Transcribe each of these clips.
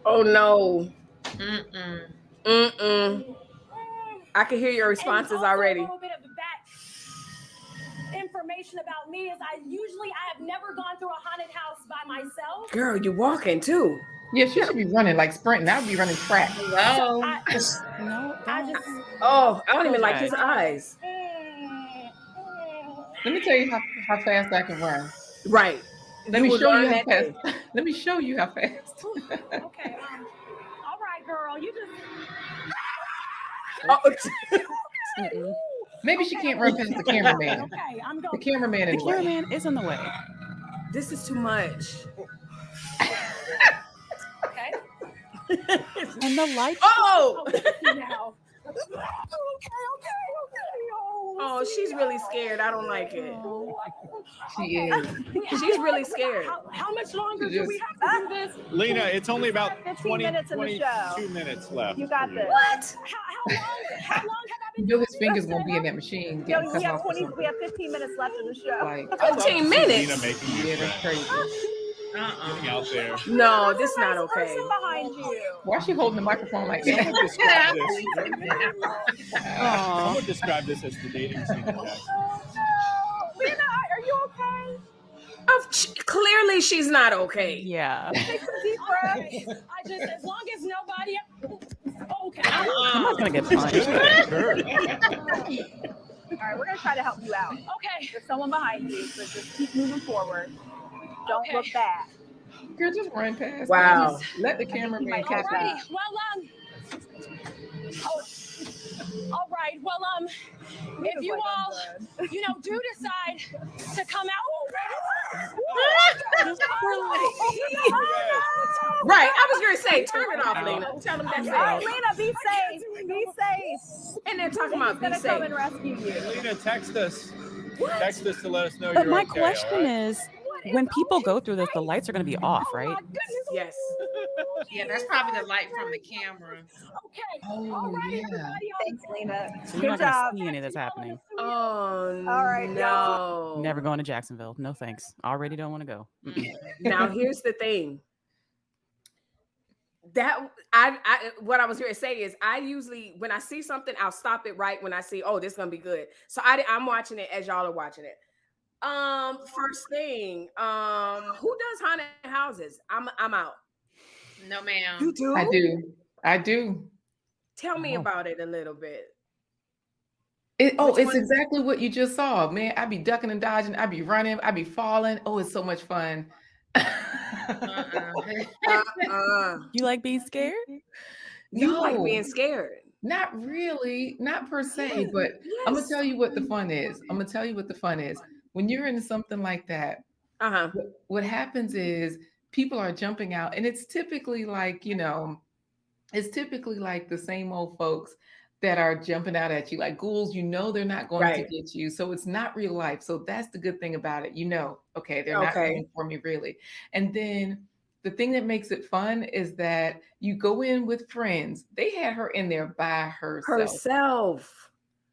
Oh no. Mm-mm. Mm-mm. I can hear your responses already. A little bit of back information about me is I have never gone through a haunted house by myself. Girl, you walking too. Yeah, she should be running like sprinting. I would be running track. Hello. No, don't. Oh, I don't even Close like your his eyes. Let me tell you how fast I can run. Right. Let me would show you learn how that fast. day. Let me show you how fast. Okay. All right, girl. You just. Oh. Maybe she can't run past the cameraman. Okay, I'm going. The cameraman The cameraman is in the way. This is too much. Okay. And the lights. Oh! Now. Okay. Oh, she's really scared. I don't like it. She is. She's really scared. How much longer do we have to do this? Lena, it's only about 15 minutes in the show. 22 minutes left. You got this. What? How long have I been You know his fingers won't be in that machine. Yo, Getting cut off or something. we have 15 minutes left in the show. Like, 15 minutes? Lena making you yeah, that's crazy. getting out there. No, this is not okay. Person behind you. Why is she holding the microphone like I'm that? gonna describe this as the dating scene in Jackson. Lena, are you okay? Clearly, she's not okay. Yeah. Take some deep breaths. I just, as long as nobody. Okay. Someone's gonna get punched. All right, we're gonna try to help you out. Okay. There's someone behind you, so just keep moving forward. Don't look back. Girl, just run past. Wow. Let the cameraman catch Alrighty. up. All right. Well, if you all, do decide to come out. Right. I was going to say, turn it off, Lena. Tell them that's All right, it. Lena, be safe. Be safe. And they're talking about be He's gonna come safe. and rescue you. Lena, text us. Text us to let us know But you're my okay, question all right? is, when people go through this, the lights are going to be off, right? Yes. Yeah, that's probably the light from the camera. Okay. Oh, yeah. Thanks, Lena. So you're Good not job. going to see any of this happening. Oh, All right, no. Never going to Jacksonville. No thanks. Already don't want to go. Now, here's the thing. That what I was here to say is I usually, when I see something, I'll stop it right when I see, oh, this is going to be good. So I'm watching it as y'all are watching it. First thing, who does haunted houses? I'm out. No, ma'am. You do? I do. Tell me about it a little bit. It's one? exactly what you just saw, man. I be ducking and dodging. I be running. I be falling. Oh, it's so much fun. You like being scared? You like being scared? Not really, not per se, but I'm gonna tell you what the fun is. When you're in something like that, what happens is people are jumping out, and it's typically like, the same old folks that are jumping out at you like ghouls. They're not going to get you, so it's not real life. So that's the good thing about it. Okay, they're not going for me really. And then the thing that makes it fun is that you go in with friends. They had her in there by herself.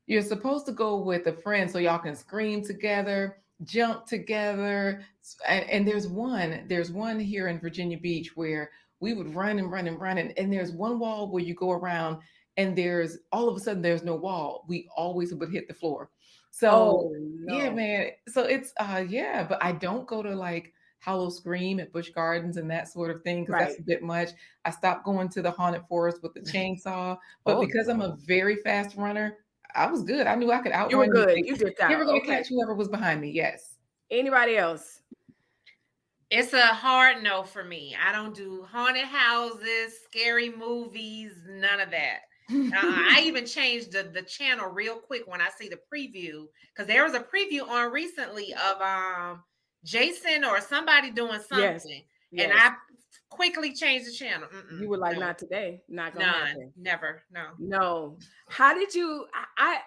You're supposed to go with a friend so y'all can scream together, jump together. And there's one here in Virginia Beach where we would run and run and run. And there's one wall where you go around and there's all of a sudden there's no wall. We always would hit the floor. So yeah, man. So it's but I don't go to like Hollow Scream at Busch Gardens and that sort of thing, because that's a bit much. I stopped going to the haunted forest with the chainsaw, but because I'm a very fast runner, I was good. I knew I could outrun. You were good. You did that. You were going to catch whoever was behind me. Yes. Anybody else? It's a hard no for me. I don't do haunted houses, scary movies, none of that. I even changed the channel real quick when I see the preview, because there was a preview on recently of Jason or somebody doing something, and I quickly changed the channel. You were like, not today, not gonna happen. Never, no. How did you? I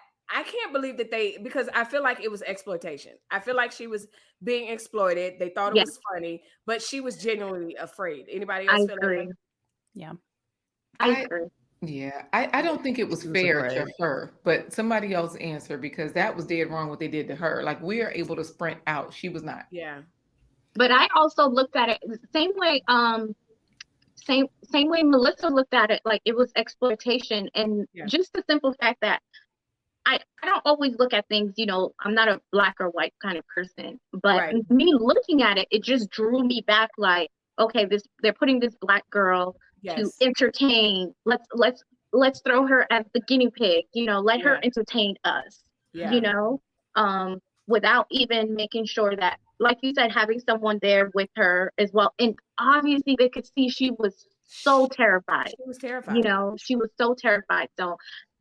can't believe that because I feel like it was exploitation. I feel like she was being exploited. They thought it was funny, but she was genuinely afraid. Anybody else feel like that? Yeah, I agree. Yeah, I don't think it was fair to her, but somebody else answer, because that was dead wrong what they did to her. Like, we are able to sprint out. She was not. Yeah. But I also looked at it the same way same way Melissa looked at it, like it was exploitation. And just the simple fact that I don't always look at things, you know, I'm not a black or white kind of person, but me looking at it, it just drew me back like, okay, they're putting this black girl to entertain. Let's throw her as the guinea pig, you know, let her entertain us, you know, without even making sure that, like you said, having someone there with her as well. And obviously they could see she was so terrified. She was terrified. You know, she was so terrified. So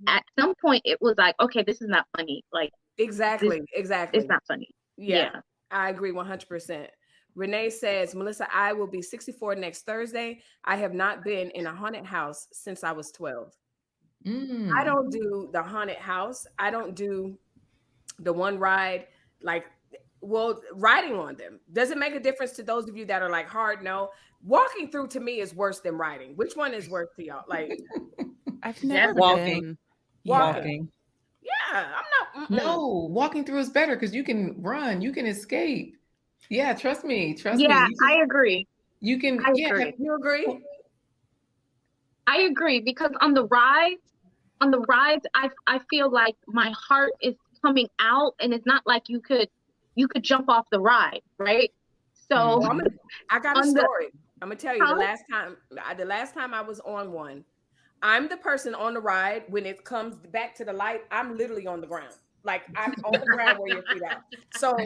at some point it was like, okay, this is not funny. Like exactly. It's not funny. Yeah. I agree 100%. Renee says, Melissa, I will be 64 next Thursday. I have not been in a haunted house since I was 12. I don't do the haunted house. I don't do the one ride, like, well, riding on them. Does it make a difference to those of you that are like hard no? Walking through to me is worse than riding. Which one is worse to y'all? Like, I've never walking. Walking. Yeah, I'm not. No, walking through is better because you can run, you can escape. Yeah, trust me. Yeah, I agree. You can. You agree? I agree because on the rides, I feel like my heart is coming out, and it's not like you could jump off the ride, right? So I got a story. I'm gonna tell you the last time I was on one, I'm the person on the ride. When it comes back to the light, I'm literally on the ground. Like I'm on the ground where your feet are. So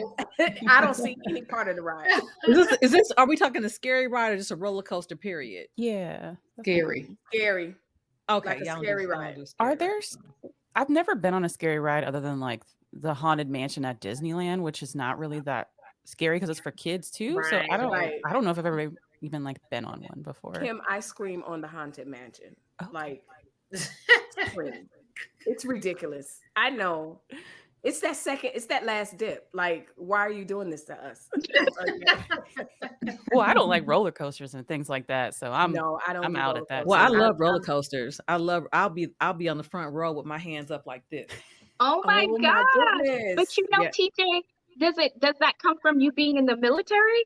I don't see any part of the ride. Is this? Are we talking a scary ride or just a roller coaster? Period. Yeah. Scary. Okay. Like a scary ride. Are there? I've never been on a scary ride other than like the Haunted Mansion at Disneyland, which is not really that scary because it's for kids too. So I don't know if I've ever even like been on one before. Kim, I scream on the Haunted Mansion. Like it's ridiculous. I know. It's that last dip. Like, why are you doing this to us? Well, I don't like roller coasters and things like that. So I'm out at that. Well, I love roller coasters. I'll be on the front row with my hands up like this. Oh my God. But you know, TJ, does that come from you being in the military?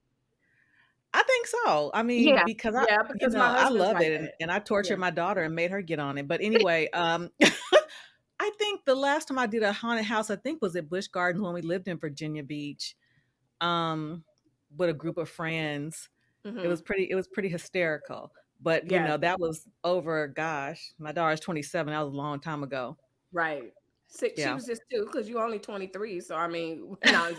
I think so. I mean, because I love like it, and I tortured my daughter and made her get on it. But anyway, I think the last time I did a haunted house, I think was at Busch Gardens when we lived in Virginia Beach, with a group of friends. It was pretty hysterical. But you know, that was over. Gosh, my daughter's 27. That was a long time ago. Right. She was just 2 because you're only 23. So I mean, no,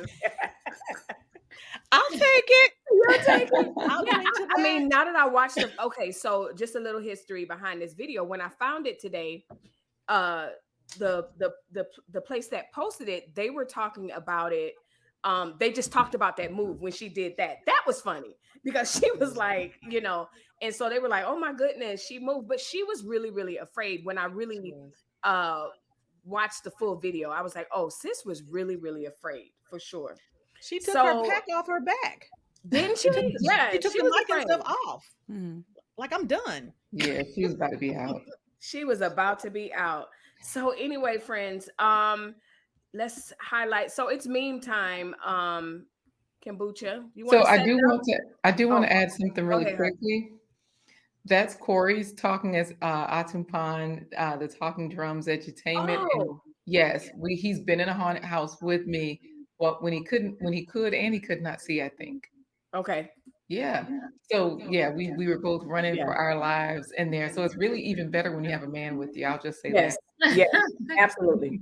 I'll take it. You'll take it. I mean, now that I watched it, okay, so just a little history behind this video. When I found it today, the place that posted it, they were talking about it. They just talked about that move when she did that. That was funny because she was like, you know, and so they were like, oh my goodness, she moved, but she was really, really afraid. When I really watched the full video, I was like, oh, sis was really, really afraid for sure. She took her pack off her back. Didn't she? Yeah, she took the mic and stuff off. Like, I'm done. Yeah, she was about to be out. She was about to be out. So anyway, friends, let's highlight. So it's meme time. Kombucha. I do want to add something really quickly. That's Corey's talking as Atumpan, the Talking Drums Edutainment. Oh. Yes, he's been in a haunted house with me. Well, when he could and he could not see, I think. Okay. Yeah. So yeah, we were both running for our lives in there. So it's really even better when you have a man with you. I'll just say that. Yes, absolutely.